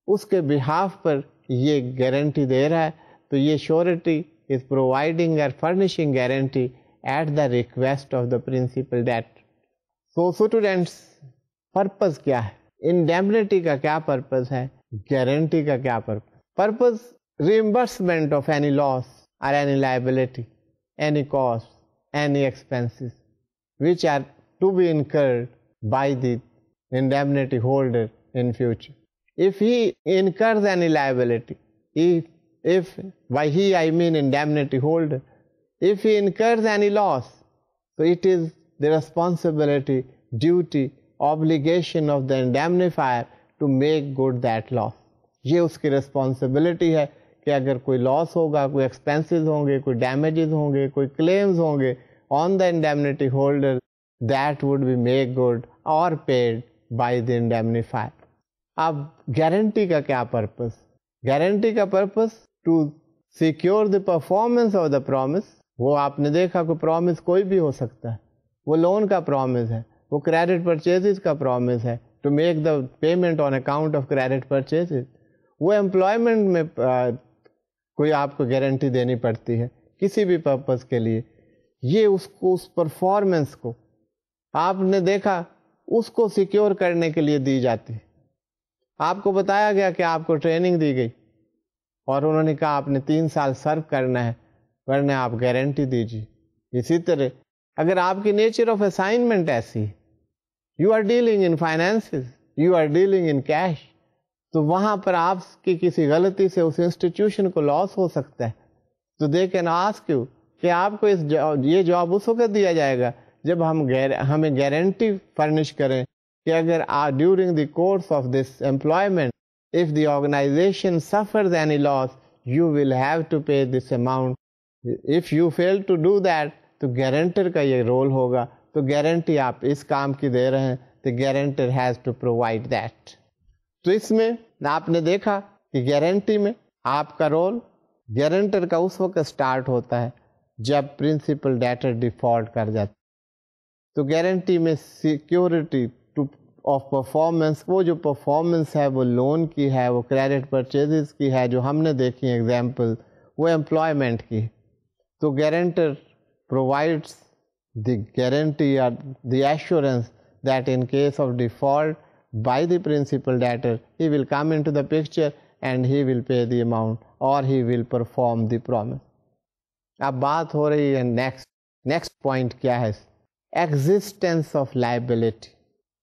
اس کے بہاف پر یہ گارنٹی دے رہا ہے, تو یہ surety is providing or furnishing guarantee at the request of the principal debtor. So students, purpose کیا ہے؟ انڈیمنیٹی کا کیا پرپز ہے؟ گارنٹی کا کیا purpose? Purpose reimbursement of any loss or any liability, any cost, any expenses which are to be incurred by the indemnity holder in future. If he incurs any liability, if by he I mean indemnity holder, if he incurs any loss, so it is the responsibility, duty, obligation of the indemnifier to make good that loss. یہ اس کی responsibility ہے کہ اگر کوئی لاس ہوگا, کوئی ایکسپینسز ہوں گے, کوئی ڈیمیجز ہوں گے, کوئی کلیمز ہوں گے on the indemnity holder, that would be make good or paid by the indemnifier. اب گارنٹی کا کیا پرپز؟ گارنٹی کا purpose to secure the performance of the promise. وہ آپ نے دیکھا کہ پرومس کوئی بھی ہو سکتا ہے, وہ لون کا پرومس ہے, وہ کریڈٹ پرچیزز کا پرومس ہے to make the payment on account of credit purchases. وہ امپلائمنٹ میں کوئی آپ کو گارنٹی دینی پڑتی ہے کسی بھی پرپز کے لیے. یہ اس کو, اس پرفارمنس کو آپ نے دیکھا اس کو سیکیور کرنے کے لیے دی جاتی ہے. آپ کو بتایا گیا کہ آپ کو ٹریننگ دی گئی اور انہوں نے کہا آپ نے 3 سال سرو کرنا ہے ورنہ آپ گارنٹی دیجیے. اسی طرح اگر آپ کی نیچر آف اسائنمنٹ ایسی ہے, you are dealing in finances, you are dealing in cash, تو وہاں پر آپ کی کسی غلطی سے اس انسٹیٹیوشن کو لاس ہو سکتا ہے. تو دے کین آسک یو کہ آپ کو یہ جاب اس وقت دیا جائے گا جب ہمیں گارنٹی فرنش کریں کہ اگر during the course of this employment if the organisation suffers any loss you will have to pay this amount. If you fail to do that تو گارنٹر کا یہ رول ہوگا. تو گارنٹی آپ اس کام کی دے رہے ہیں تو guarantor has to provide that. تو اس میں آپ نے دیکھا کہ گارنٹی میں آپ کا رول گارنٹر کا اس وقت سٹارٹ ہوتا ہے جب پرنسپل ڈیٹر ڈیفالٹ کر جاتا. تو گارنٹی میں سیکیورٹی ٹو آف پرفارمنس. وہ جو پرفارمنس ہے وہ لون کی ہے, وہ کریڈٹ پرچیزز کی ہے جو ہم نے دیکھی ایگزامپل, وہ امپلائمنٹ کی. تو guarantor provides the guarantee or the assurance that in case of default by the principal debtor, he will come into the picture and he will pay the amount or he will perform the promise. اب بات ہو رہی ہے نیکسٹ پوائنٹ کیا ہے, ایگزسٹنس آف لائبلٹی.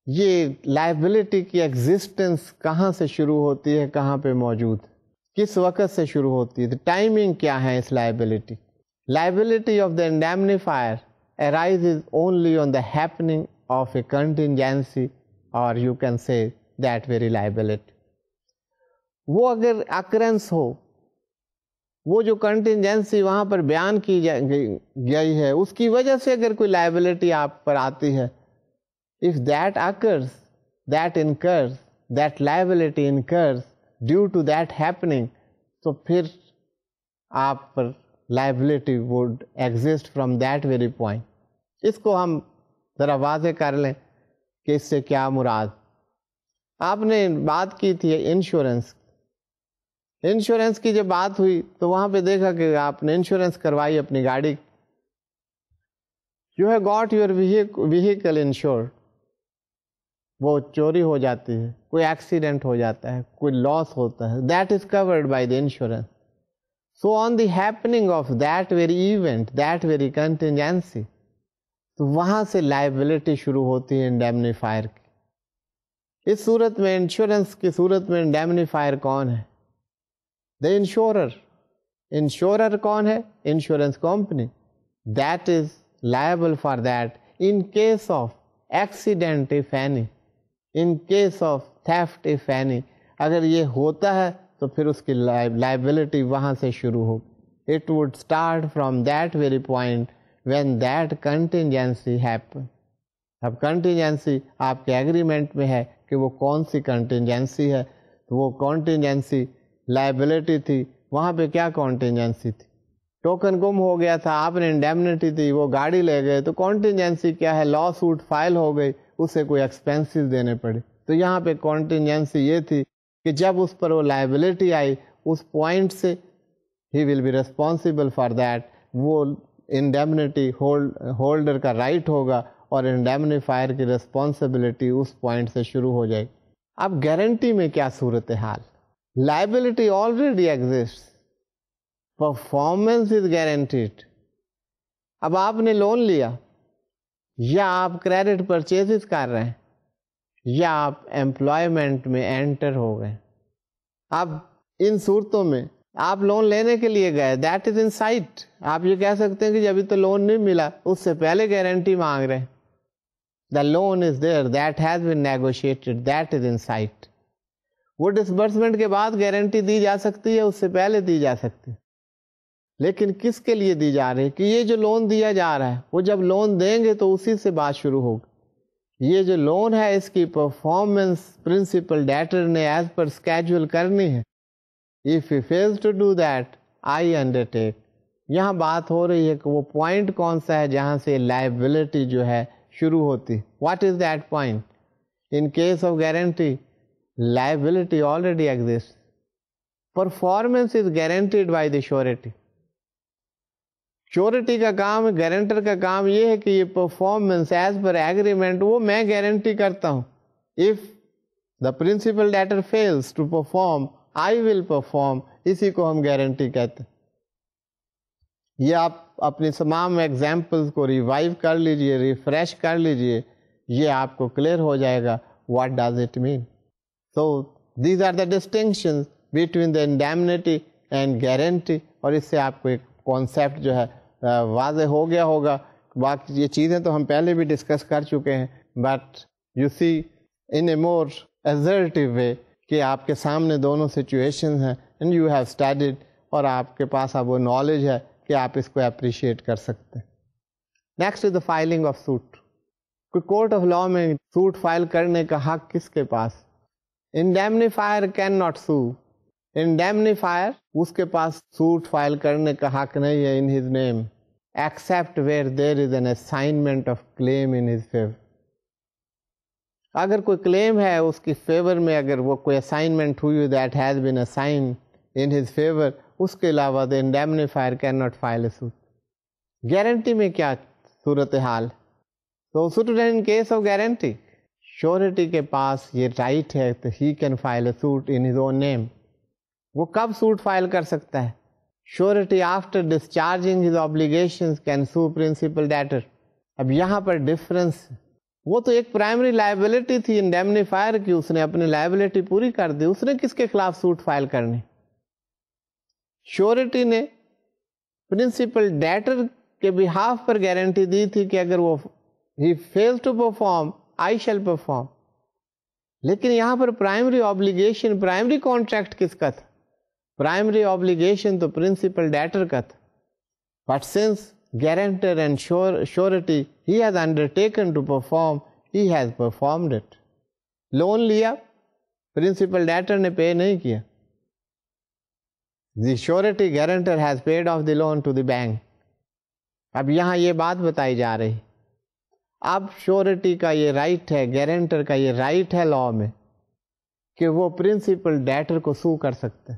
یہ لائبلٹی کی ایگزسٹنس کہاں سے شروع ہوتی ہے, کہاں پہ موجود, کس وقت سے شروع ہوتی ہے, ٹائمنگ کیا ہے اس liability. Liability of the indemnifier arises only on the happening of a contingency, or you can say that very liability. وہ اگر occurrence ہو, وہ جو contingency وہاں پر بیان کی گئی ہے اس کی وجہ سے اگر کوئی liability آپ پر آتی ہے, if that occurs, that liability incurs due to that happening, تو پھر آپ پر liability would exist from that very point. اس کو ہم ذرا واضح کر لیں کہ اس سے کیا مراد. آپ نے بات کی تھی انشورنس کی جب بات ہوئی تو وہاں پہ دیکھا کہ آپ نے انشورنس کروائی اپنی گاڑی. You have got your vehicle insured. وہ چوری ہو جاتی ہے, کوئی ایکسیڈنٹ ہو جاتا ہے, کوئی لاس ہوتا ہے, that is covered by the insurance. So on the happening of that very event, that very contingency, تو وہاں سے liability شروع ہوتی ہے indemnifier کی. اس صورت میں انشورنس کی صورت میں indemnifier کون ہے؟ the insurer. انشورر کون ہے؟ Insurance company. that is liable for that in case of accident if any, in case of theft if any. اگر یہ ہوتا ہے تو پھر اس کی liability وہاں سے شروع ہو. It would start from that very point when that contingency happened. اب contingency آپ کے agreement میں ہے کہ وہ کون سی contingency ہے, تو وہ contingency liability تھی. وہاں پہ کیا contingency تھی؟ ٹوکن گم ہو گیا تھا, آپ نے indemnity تھی, وہ گاڑی لے گئے, تو contingency کیا ہے, لا سوٹ فائل ہو گئی, اسے کوئی ایکسپینسز دینے پڑے. تو یہاں پہ contingency یہ تھی کہ جب اس پر وہ لائبلٹی آئی اس پوائنٹ سے he will be responsible for that. وہ انڈیمنیٹی ہولڈر کا رائٹ ہوگا اور انڈیمنیفائر کی ریسپانسبلٹی اس پوائنٹ سے شروع ہو جائے. اب گارنٹی میں کیا صورتحال, liability already exist, performance is guaranteed. اب آپ نے لون لیا یا آپ کریڈٹ پرچیزز کر رہے ہیں یا آپ امپلائمنٹ میں انٹر ہو گئے. اب ان صورتوں میں آپ لون لینے کے لیے گئے, دیٹ از ان سائٹ. آپ یہ کہہ سکتے ہیں کہ ابھی تو لون نہیں ملا, اس سے پہلے گارنٹی مانگ رہے ہیں. The loan is there, that has been negotiated, that is in sight. وہ ڈسبرسمنٹ کے بعد گارنٹی دی جا سکتی ہے, اس سے پہلے دی جا سکتی ہے. لیکن کس کے لیے دی جا رہی ہے کہ یہ جو لون دیا جا رہا ہے وہ جب لون دیں گے تو اسی سے بات شروع ہوگی. یہ جو لون ہے اس کی پرفارمنس پرنسپل ڈیٹر نے ایز پر اسکیجول کرنی ہے. If he fails to do that, I undertake. یہاں بات ہو رہی ہے کہ وہ پوائنٹ کون سا ہے جہاں سے لائبلٹی جو ہے شروع ہوتی. What is that point? In case of guarantee, liability already exists. Performance is guaranteed by the surety. Surety کا کام, گارنٹر کا کام یہ ہے کہ یہ پرفارمنس ایز پر ایگریمنٹ وہ میں گارنٹی کرتا ہوں. If the principal debtor fails to perform I will perform, اسی کو ہم گارنٹی کہتے ہیں. یہ آپ اپنی تمام ایگزامپلس کو ریوائیو کر لیجئے, ریفریش کر لیجئے, یہ آپ کو کلیئر ہو جائے گا what does it mean. So these are the distinctions between the indemnity and guarantee. اور اس سے آپ کو ایک کانسیپٹ جو ہے واضح ہو گیا ہوگا. باقی یہ چیزیں تو ہم پہلے بھی ڈسکس کر چکے ہیں, بٹ یو سی ان اے مور ایزرٹیو وے کہ آپ کے سامنے دونوں سچویشن ہیں اینڈ یو ہیو اسٹڈیڈ, اور آپ کے پاس اب وہ نالج ہے کہ آپ اس کو اپریشیٹ کر سکتے ہیں. Next is the filing of suit. کوئی کورٹ آف لا میں سوٹ فائل کرنے کا حق کس کے پاس؟ انڈیمنیفائر کین ناٹ سو. انڈیمنیفائر اس کے پاس سوٹ فائل کرنے کا حق نہیں ہے in his name, except where there is an assignment of claim in his favour. اگر کوئی کلیم ہے اس کی فیور میں، اگر وہ کوئی اسائنمنٹ ہوئی that has been assigned in his favour, اس کے علاوہ the indemnifier cannot file a suit. Guarantee میں کیا صورتحال؟ تو student in case of guarantee, surety کے پاس یہ رائٹ ہے تو he can file a suit in his own name. وہ کب سوٹ فائل کر سکتا ہے؟ Surety after discharging his obligations can sue principal debtor. اب یہاں پر ڈفرنس، وہ تو ایک پرائمری لائبلٹی تھی انڈیمنیفائر کی، اس نے اپنی لائبلٹی پوری کر دی، اس نے کس کے خلاف سوٹ فائل کرنی؟ شیورٹی نے پرنسپل ڈیٹر کے بہاف پر گارنٹی دی تھی کہ اگر وہ he fails to perform I shall perform. لیکن یہاں پر پرائمری آبلیگیشن، پرائمری کانٹریکٹ کس کا تھا؟ پرائمری آبلیگیشن تو پرنسپل ڈیٹر کا تھا. But since guarantor and surety he has undertaken to perform, he has performed it. Loan لیا، پرنسپل ڈیٹر نے پے نہیں کیا. The surety guarantor has paid off the loan to the bank. اب یہاں یہ بات بتائی جا رہی، اب شیورٹی کا یہ رائٹ ہے، گارنٹر کا یہ رائٹ ہے لا میں کہ وہ پرنسپل ڈیٹر کو سو کر سکتے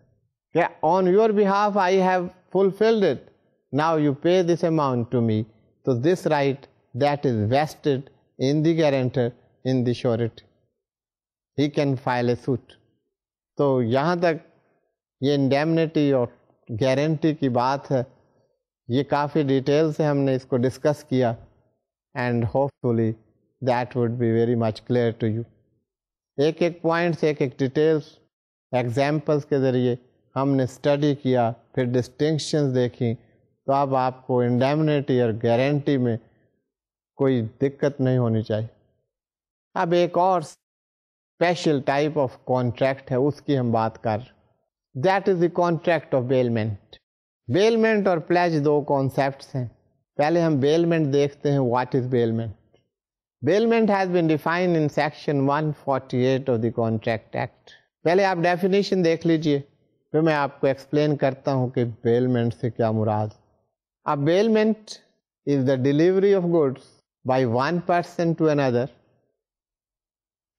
کہ on your behalf I have fulfilled it, now you pay this amount to me. تو this right that is vested in the guarantor in the surety, he can file a suit. تو یہاں تک یہ انڈیمنٹی اور گارنٹی کی بات ہے، یہ کافی ڈیٹیل سے ہم نے اس کو ڈسکس کیا، and hopefully that would be very much clear to you. ایک ایک پوائنٹس، ایک ایک ڈیٹیلس ایگزامپلس کے ذریعے ہم نے اسٹڈی کیا، پھر ڈسٹنکشنز دیکھیں، تو اب آپ کو انڈیمنٹی اور گارنٹی میں کوئی دقت نہیں ہونی چاہیے. اب ایک اور اسپیشل ٹائپ آف کانٹریکٹ ہے، اس کی ہم بات کر رہے ہیں. That is the contract of bailment. Bailment اور پلیج دو کانسیپٹس ہیں. پہلے ہم بیلمنٹ دیکھتے ہیں. What is bailment? Bailment has been defined in section 148 of the contract act. پہلے آپ ڈیفینیشن دیکھ لیجئے، پھر میں آپ کو ایکسپلین کرتا ہوں کہ بیلمنٹ سے کیا مراد. اب bailment is the delivery of goods by one person to another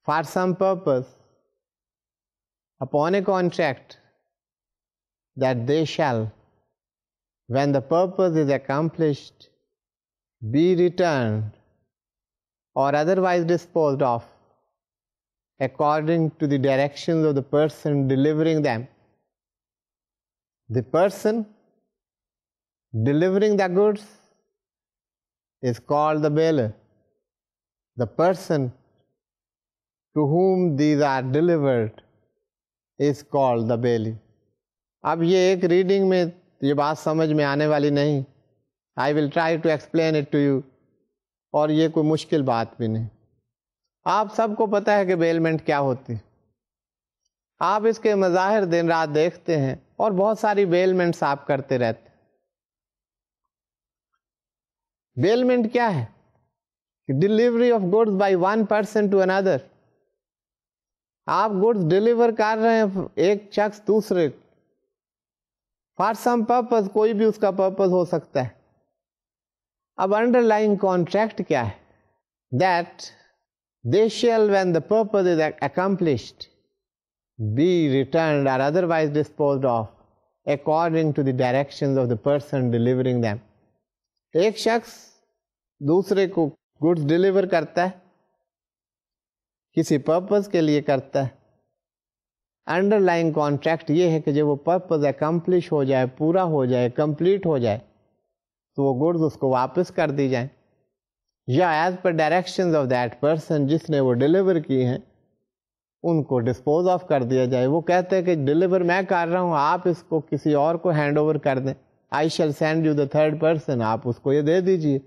for some purpose upon a contract that they shall, when the purpose is accomplished, be returned or otherwise disposed of according to the directions of the person delivering them. The person delivering the goods is called the bailer. The person to whom these are delivered is called the bailee. اب یہ ایک ریڈنگ میں یہ بات سمجھ میں آنے والی نہیں. I will try to explain it to you, اور یہ کوئی مشکل بات بھی نہیں. آپ سب کو پتہ ہے کہ بیلمنٹ کیا ہوتی. آپ اس کے مظاہر دن رات دیکھتے ہیں اور بہت ساری بیلمنٹس آپ کرتے رہتے. بیلمنٹ کیا ہے؟ Delivery of goods by one person to another. آپ گڈس ڈلیور کر رہے ہیں ایک شخص دوسرے، فار سم پرپز، کوئی بھی اس کا پرپز ہو سکتا ہے. اب انڈر لائن کانٹریکٹ کیا ہے؟ That they shall when the purpose is accomplished be returned or otherwise disposed of according to the directions of the person delivering them. ایک شخص دوسرے کو گڈس ڈلیور کرتا ہے، کسی پرپز کے لیے کرتا ہے. انڈر لائن کانٹریکٹ یہ ہے کہ جب وہ پرپز اکمپلش ہو جائے، پورا ہو جائے، کمپلیٹ ہو جائے، تو وہ گڈز اس کو واپس کر دی جائیں، یا as per directions of that person, جس نے وہ ڈلیور کی ہیں ان کو ڈسپوز آف کر دیا جائے. وہ کہتے ہیں کہ ڈلیور میں کر رہا ہوں، آپ اس کو کسی اور کو ہینڈ اوور کر دیں. I shall send you the third person, آپ اس کو یہ دے دیجیے.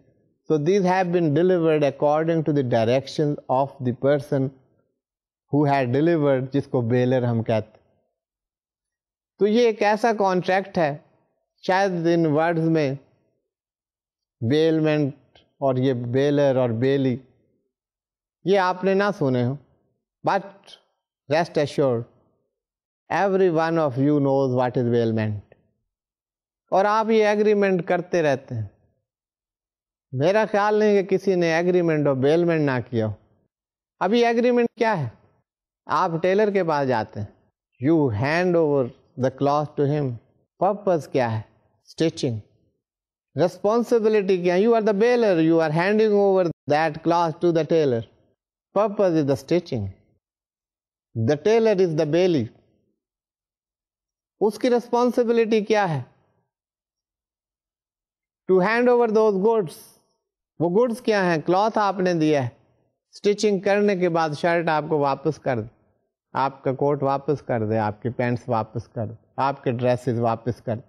So these have been delivered according to the direction of the person who had delivered، جس کو بیلر ہم کہتے. تو یہ ایک ایسا کانٹریکٹ ہے، شاید ان ورڈز میں بیلمنٹ اور یہ بیلر اور بیلی یہ آپ نے نہ سنے ہو، but rest assured every one of you knows what is bailment. اور آپ یہ ایگریمنٹ کرتے رہتے ہیں. میرا خیال نہیں کہ کسی نے ایگریمنٹ اور بیلمنٹ نہ کیا ہو. ابھی ایگریمنٹ کیا ہے؟ آپ ٹیلر کے پاس جاتے ہیں, you hand over the cloth to him. Purpose کیا ہے؟ اسٹیچنگ. ریسپانسبلٹی کیا ہے؟ You are the bailor, you are handing over that cloth to the tailor. Purpose is the stitching. The tailor is the bailee. اس کی ریسپانسبلٹی کیا ہے؟ To hand over those goods. وہ گڈس کیا ہیں؟ کلاتھ آپ نے دیا ہے, اسٹیچنگ کرنے کے بعد شرٹ آپ کو واپس کر دے, آپ کا کوٹ واپس کر دے, آپ کی پینٹس واپس کر دے, آپ کے ڈریسز واپس کر دے.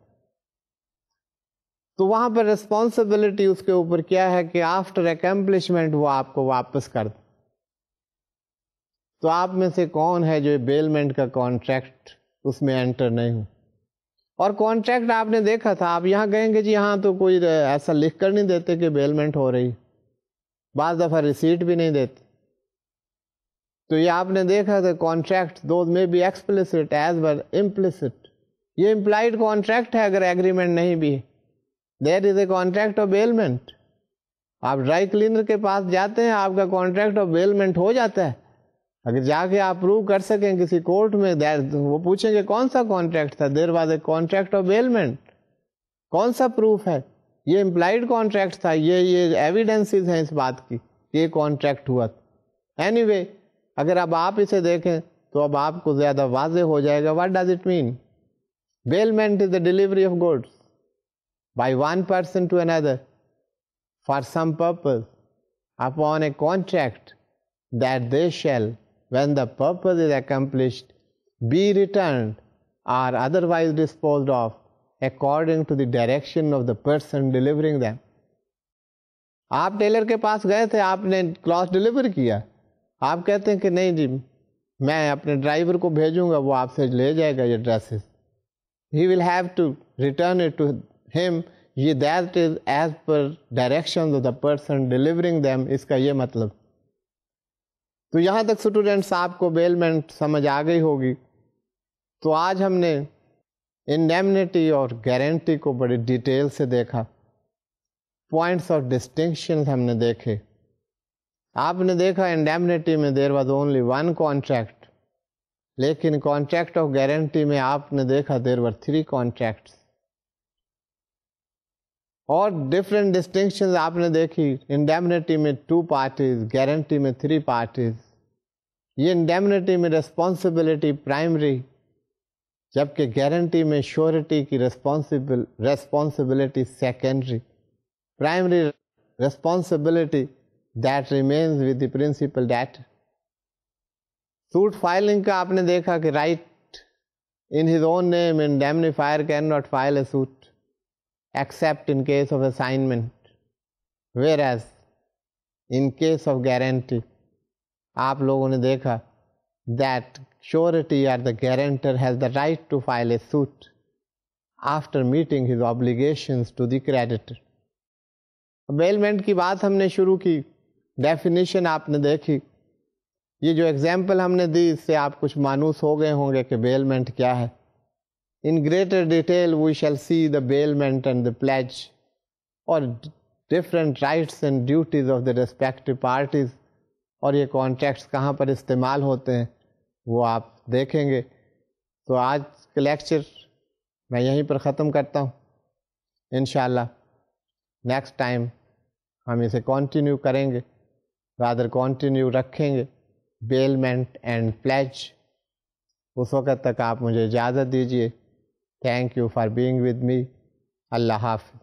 تو وہاں پر ریسپانسبلٹی اس کے اوپر کیا ہے کہ آفٹر اکمپلشمنٹ وہ آپ کو واپس کر دے. تو آپ میں سے کون ہے جو بیلمنٹ کا کانٹریکٹ اس میں انٹر نہیں ہو؟ اور کانٹریکٹ آپ نے دیکھا تھا, آپ یہاں کہیں گے جی ہاں تو کوئی ایسا لکھ کر نہیں دیتے کہ بیلمنٹ ہو رہی, بعض دفعہ ریسیٹ بھی نہیں دیتے. تو یہ آپ نے دیکھا تھا contract those may be explicit as well implicit. یہ امپلائڈ کانٹریکٹ ہے اگر ایگریمنٹ نہیں بھی ہے. There is a contract of bailment. آپ ڈرائی کلینر کے پاس جاتے ہیں, آپ کا کانٹریکٹ آف بیلمنٹ ہو جاتا ہے. اگر جا کے آپ پروو کر سکیں کسی کورٹ میں, وہ پوچھیں گے کون سا کانٹریکٹ تھا, there was a contract of bailment. کون سا پروف ہے؟ یہ امپلائڈ کانٹریکٹ تھا, یہ ایویڈنسز ہیں اس بات کی یہ کانٹریکٹ ہوا. اینی وے اگر اب آپ اسے دیکھیں تو اب آپ کو زیادہ واضح ہو جائے گا. What does it mean? Bailment is the delivery of goods by one person to another for some purpose upon a contract that they shall, when the purpose is accomplished, be returned or otherwise disposed of according to the direction of the person delivering them. آپ ٹیلر کے پاس گئے تھے, آپ نے کلاتھ ڈلیور کیا, آپ کہتے ہیں کہ نہیں جی میں اپنے ڈرائیور کو بھیجوں گا, وہ آپ سے لے جائے گا یہ dresses. He will have to return it to him. یہ that is as per directions of the person delivering them. اس کا یہ مطلب. تو یہاں تک اسٹوڈینٹس آپ کو بیلمنٹ سمجھ آ گئی ہوگی. تو آج ہم نے انڈیمنیٹی اور گارنٹی کو بڑی ڈیٹیل سے دیکھا. پوائنٹس آف ڈسٹنکشن ہم نے دیکھے. آپ نے دیکھا انڈیمنیٹی میں there was only one contract, لیکن کانٹریکٹ آف گارنٹی میں آپ نے دیکھا دیر ور 3 کانٹریکٹس. اور ڈفرینٹ ڈسٹنکشن آپ نے دیکھی. انڈیمنیٹی میں 2 پارٹیز, گارنٹی میں 3 پارٹیز. یہ انڈیمنیٹی میں ریسپانسبلٹی پرائمری, جبکہ گارنٹی میں شیورٹی کی responsibility secondary. Primary responsibility that remains with the principal debtor. Suit filing کا آپ نے دیکھا کہ right in his own name, indemnifier cannot file a suit except in case of assignment, whereas in case of guarantee آپ لوگوں نے دیکھا that surety or the guarantor has the right to file a suit after meeting his obligations to the creditor. Bailment کی بات ہم نے شروع کی, ڈیفینیشن آپ نے دیکھی. یہ جو ایگزامپل ہم نے دی اس سے آپ کچھ مانوس ہو گئے ہوں گے کہ بیلمنٹ کیا ہے. In greater detail we shall see the bailment and the pledge or different rights and duties of the respective parties, اور یہ کانٹریکٹس کہاں پر استعمال ہوتے ہیں وہ آپ دیکھیں گے. تو آج کا لیکچر میں یہیں پر ختم کرتا ہوں. انشاءاللہ نیکسٹ ٹائم ہم اسے کنٹینیو کریں گے, رادر کنٹینیو رکھیں گے بیلمنٹ اینڈ پلیج. اس وقت تک آپ مجھے اجازت دیجیے. Thank you for being with me. Allah Hafiz.